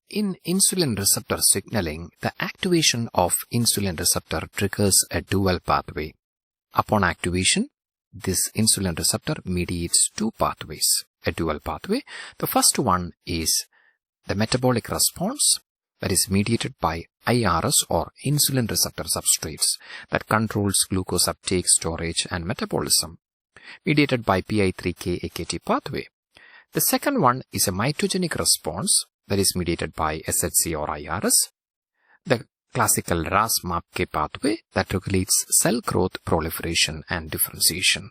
In insulin receptor signaling, the activation of insulin receptor triggers a dual pathway. Upon activation, this insulin receptor mediates two pathways, a dual pathway. The first one is the metabolic response, that is mediated by IRS or insulin receptor substrates that controls glucose uptake, storage and metabolism, mediated by PI3K-AKT pathway. The second one is a mitogenic response that is mediated by SHC or IRS, the classical RAS-MAPK pathway that regulates cell growth, proliferation and differentiation.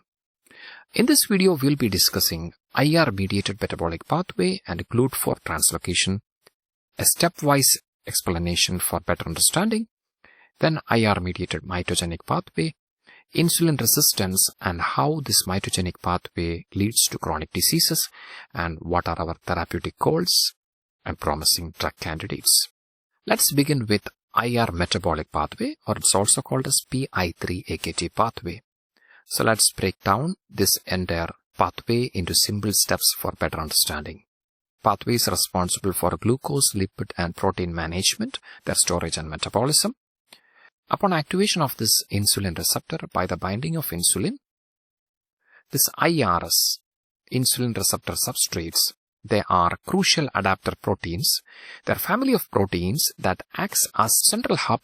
In this video, we'll be discussing IR-mediated metabolic pathway and GLUT4 translocation, a stepwise explanation for better understanding, then IR-mediated mitogenic pathway, insulin resistance and how this mitogenic pathway leads to chronic diseases, and what are our therapeutic goals and promising drug candidates. Let's begin with IR metabolic pathway, or it's also called as PI3-AKT pathway. So let's break down this entire pathway into simple steps for better understanding. Pathway is responsible for glucose, lipid and protein management, their storage and metabolism. Upon activation of this insulin receptor by the binding of insulin, this IRS, insulin receptor substrates, they are crucial adapter proteins. They are a family of proteins that acts as central hub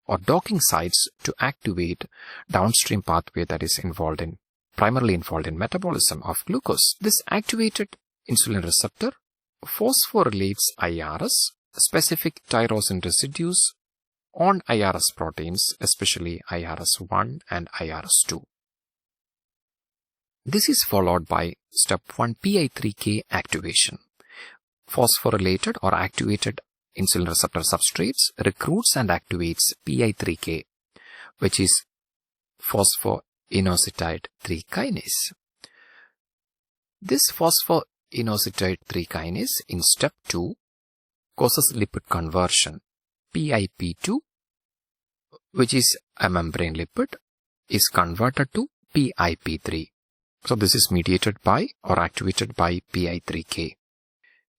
or docking sites to activate downstream pathway that is primarily involved in metabolism of glucose. This activated insulin receptor phosphorylates IRS, specific tyrosine residues on IRS proteins, especially IRS1 and IRS2. This is followed by step 1, PI3K activation. Phosphorylated or activated insulin receptor substrates recruits and activates PI3K, which is phosphoinositide 3 kinase. This phosphoinositide 3 kinase in step 2 causes lipid conversion. PIP2, which is a membrane lipid, is converted to PIP3. So this is mediated by or activated by PI3K.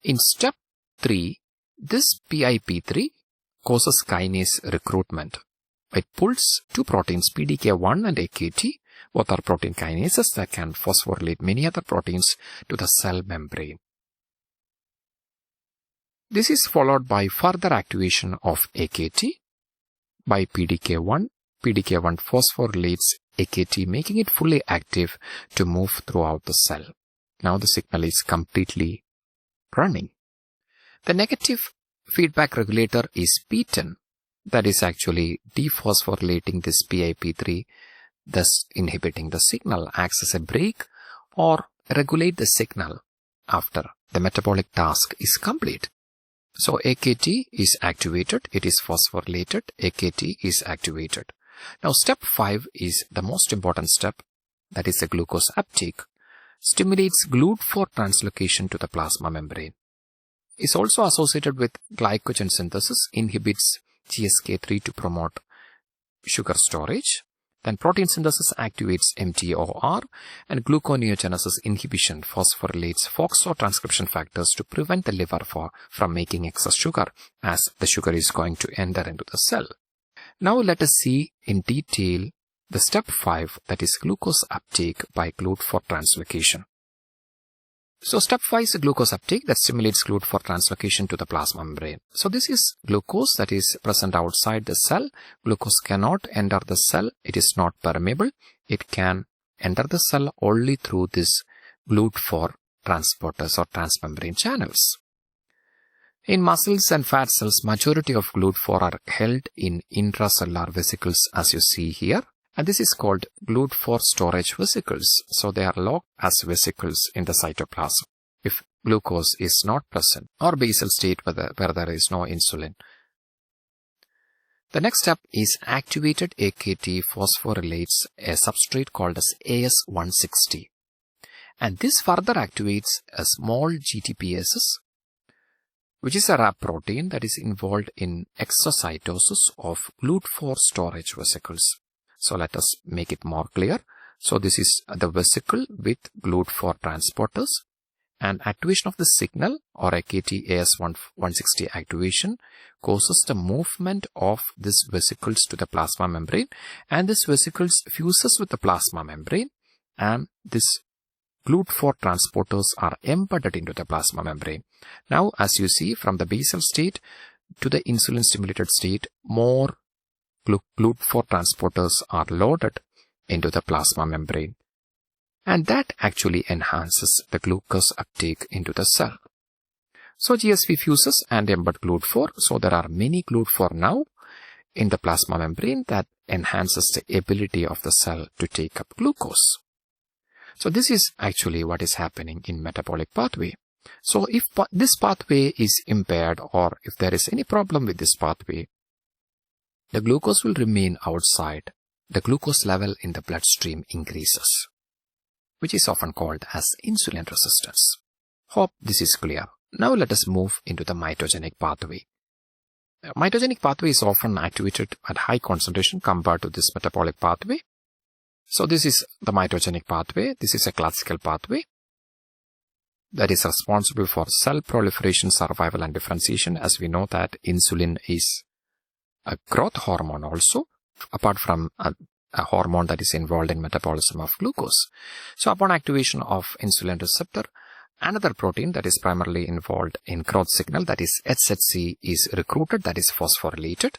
In step 3, this PIP3 causes kinase recruitment. It pulls two proteins, PDK1 and AKT. Both are protein kinases that can phosphorylate many other proteins to the cell membrane. This is followed by further activation of AKT by PDK1. PDK1 phosphorylates AKT, making it fully active to move throughout the cell. Now the signal is completely running. The negative feedback regulator is P10, that is actually dephosphorylating this PIP3, thus inhibiting the signal, acts as a brake or regulate the signal after the metabolic task is complete. So AKT is activated, it is phosphorylated, AKT is activated. Now step 5 is the most important step, that is the glucose uptake. Stimulates GLUT4 translocation to the plasma membrane. Is also associated with glycogen synthesis, inhibits GSK3 to promote sugar storage. Then protein synthesis activates mTOR, and gluconeogenesis inhibition phosphorylates FOXO transcription factors to prevent the liver from making excess sugar, as the sugar is going to enter into the cell. Now let us see in detail the step 5, that is glucose uptake by GLUT4 translocation. So step 5 is glucose uptake that stimulates GLUT4 translocation to the plasma membrane. So this is glucose that is present outside the cell. Glucose cannot enter the cell. It is not permeable. It can enter the cell only through this GLUT4 transporters or transmembrane channels. In muscles and fat cells, majority of GLUT4 are held in intracellular vesicles, as you see here. And this is called GLUT4 storage vesicles. So they are locked as vesicles in the cytoplasm if glucose is not present, or basal state where there is no insulin. The next step is activated AKT phosphorylates a substrate called as AS160. And this further activates a small GTPases, which is a wrap protein that is involved in exocytosis of GLUT4 storage vesicles. So let us make it more clear. So this is the vesicle with GLUT4 transporters, And activation of the signal or AKT-AS160 activation causes the movement of these vesicles to the plasma membrane, and this vesicles fuses with the plasma membrane, and this GLUT4 transporters are embedded into the plasma membrane. Now, as you see, from the basal state to the insulin stimulated state, more GLUT4 transporters are loaded into the plasma membrane. And that actually enhances the glucose uptake into the cell. So GSV fuses and embed GLUT4. So there are many GLUT4 now in the plasma membrane that enhances the ability of the cell to take up glucose. So this is actually what is happening in metabolic pathway. So if this pathway is impaired, or if there is any problem with this pathway, the glucose will remain outside. The glucose level in the bloodstream increases, which is often called as insulin resistance. Hope this is clear. Now let us move into the mitogenic pathway. Mitogenic pathway is often activated at high concentration compared to this metabolic pathway. So this is the mitogenic pathway. This is a classical pathway that is responsible for cell proliferation, survival, and differentiation. As we know that insulin is a growth hormone also, apart from a hormone that is involved in metabolism of glucose. So upon activation of insulin receptor, another protein that is primarily involved in growth signal, that is HCG, is recruited, that is phosphorylated.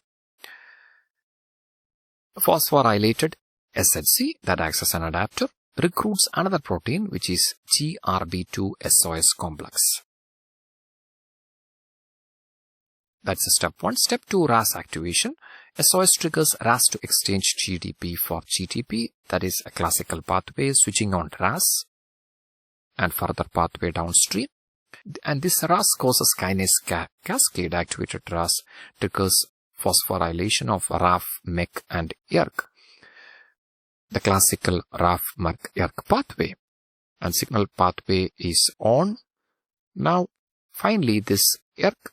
Phosphorylated HCG that acts as an adapter recruits another protein, which is GRB2 SOS complex. That's step 1. Step 2, RAS activation. SOS triggers RAS to exchange GDP for GTP. That is a classical pathway switching on RAS and further pathway downstream. And this RAS causes kinase cascade. Activated RAS triggers phosphorylation of RAF, MEK, and ERK. The classical RAF, MEK, ERK pathway. And signal pathway is on. Now, finally, this ERK,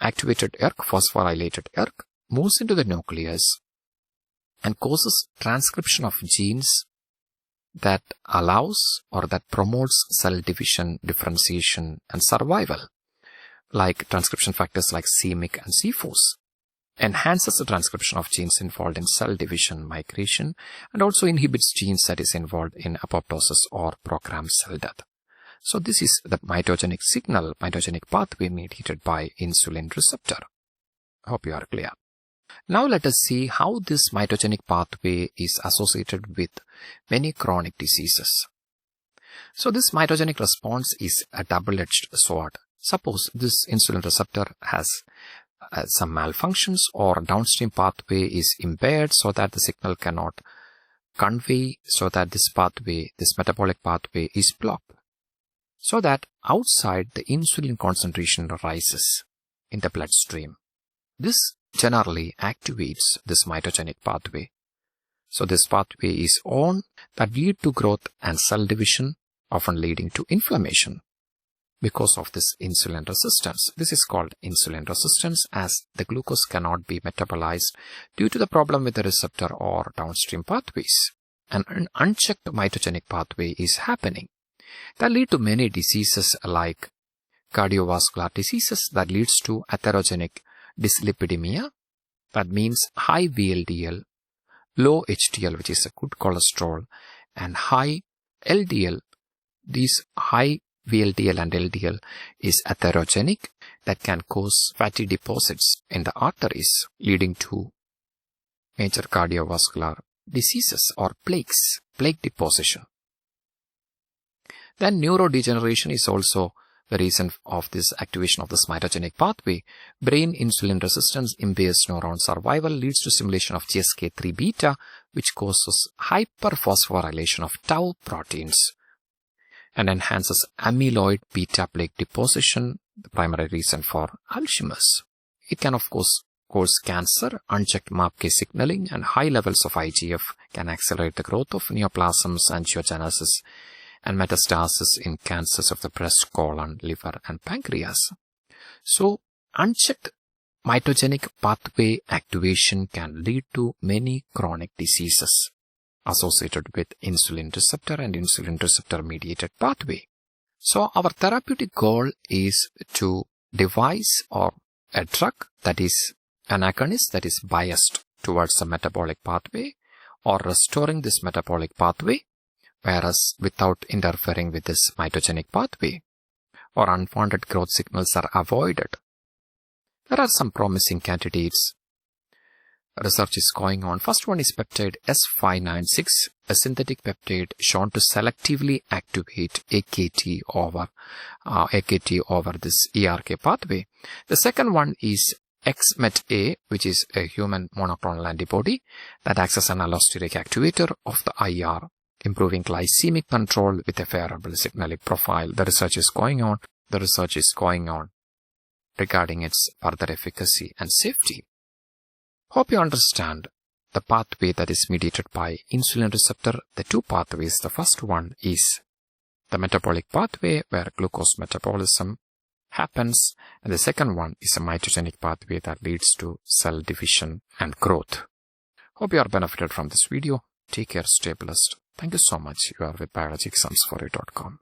activated ERK, phosphorylated ERK, moves into the nucleus and causes transcription of genes that allows or that promotes cell division, differentiation, and survival, like transcription factors like c-MYC and c-FOS, enhances the transcription of genes involved in cell division, migration, and also inhibits genes that is involved in apoptosis or programmed cell death. So this is the mitogenic signal, mitogenic pathway mediated by insulin receptor. Hope you are clear. Now let us see how this mitogenic pathway is associated with many chronic diseases. So this mitogenic response is a double-edged sword. Suppose this insulin receptor has some malfunctions or downstream pathway is impaired so that the signal cannot convey, so that this pathway, this metabolic pathway is blocked. So that outside the insulin concentration rises in the bloodstream. This generally activates this mitogenic pathway. So this pathway is on, that lead to growth and cell division, often leading to inflammation because of this insulin resistance. This is called insulin resistance, as the glucose cannot be metabolized due to the problem with the receptor or downstream pathways. And an unchecked mitogenic pathway is happening that lead to many diseases like cardiovascular diseases that leads to atherogenic dyslipidemia, that means high VLDL, low HDL, which is a good cholesterol, and high LDL. These high VLDL and LDL is atherogenic, that can cause fatty deposits in the arteries, leading to major cardiovascular diseases or plaques, plaque deposition. Then neurodegeneration is also the reason of this activation of this mitogenic pathway. Brain insulin resistance impairs neuron survival, leads to stimulation of GSK3 beta, which causes hyperphosphorylation of tau proteins and enhances amyloid beta plaque deposition, the primary reason for Alzheimer's. It can of course cause cancer. Unchecked MAPK signaling and high levels of IGF can accelerate the growth of neoplasms, angiogenesis, and metastasis in cancers of the breast, colon, liver, and pancreas. So, unchecked mitogenic pathway activation can lead to many chronic diseases associated with insulin receptor and insulin receptor mediated pathway. So our therapeutic goal is to devise or a drug that is an agonist that is biased towards the metabolic pathway or restoring this metabolic pathway, whereas without interfering with this mitogenic pathway, or unwanted growth signals are avoided. There are some promising candidates. Research is going on. First one is peptide S596, a synthetic peptide shown to selectively activate AKT over this ERK pathway. The second one is XMET-A, which is a human monoclonal antibody that acts as an allosteric activator of the IR, improving glycemic control with a favorable signaling profile. The research is going on regarding its further efficacy and safety. Hope you understand the pathway that is mediated by insulin receptor. The two pathways. The first one is the metabolic pathway where glucose metabolism happens, and the second one is a mitogenic pathway that leads to cell division and growth. Hope you are benefited from this video. Take care, stay blessed. Thank you so much. You are with biologyexamsforyou.com.